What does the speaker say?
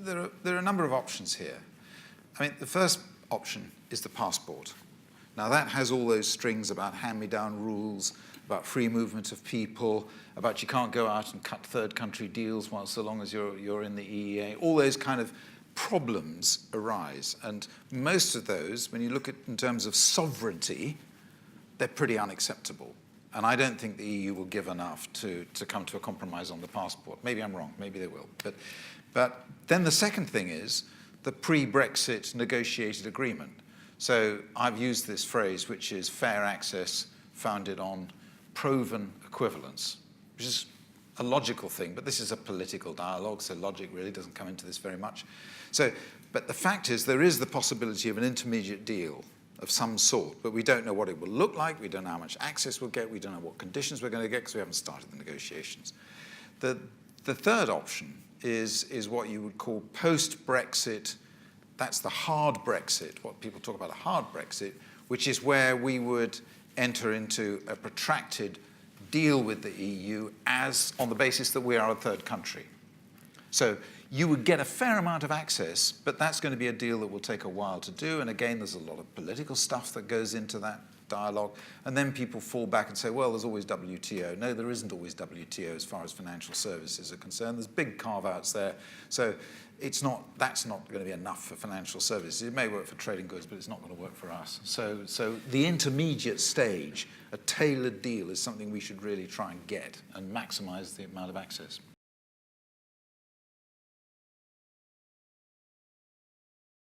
there are a number of options here. I mean, the first option is the passport. Now, that has all those strings about hand-me-down rules, about free movement of people, about you can't go out and cut third country deals while so long as you're in the EEA. All those kind of problems arise. And most of those, when you look at in terms of sovereignty, they're pretty unacceptable. And I don't think the EU will give enough to come to a compromise on the passport. Maybe I'm wrong, maybe they will. But then the second thing is the pre-Brexit negotiated agreement. So I've used this phrase, which is fair access founded on proven equivalence, which is a logical thing, but this is a political dialogue, so logic really doesn't come into this very much. But the fact is there is the possibility of an intermediate deal of some sort, but we don't know what it will look like, we don't know how much access we'll get, we don't know what conditions we're going to get because we haven't started the negotiations. The third option is what you would call post-Brexit. That's the hard Brexit, what people talk about a hard Brexit, which is where we would enter into a protracted deal with the EU as on the basis that we are a third country. So you would get a fair amount of access, but that's going to be a deal that will take a while to do. And again, there's a lot of political stuff that goes into that dialogue. And then people fall back and say, well, there's always WTO. No, there isn't always WTO as far as financial services are concerned. There's big carve-outs there. So that's not going to be enough for financial services. It may work for trading goods, but it's not going to work for us. So the intermediate stage, a tailored deal, is something we should really try and get and maximize the amount of access.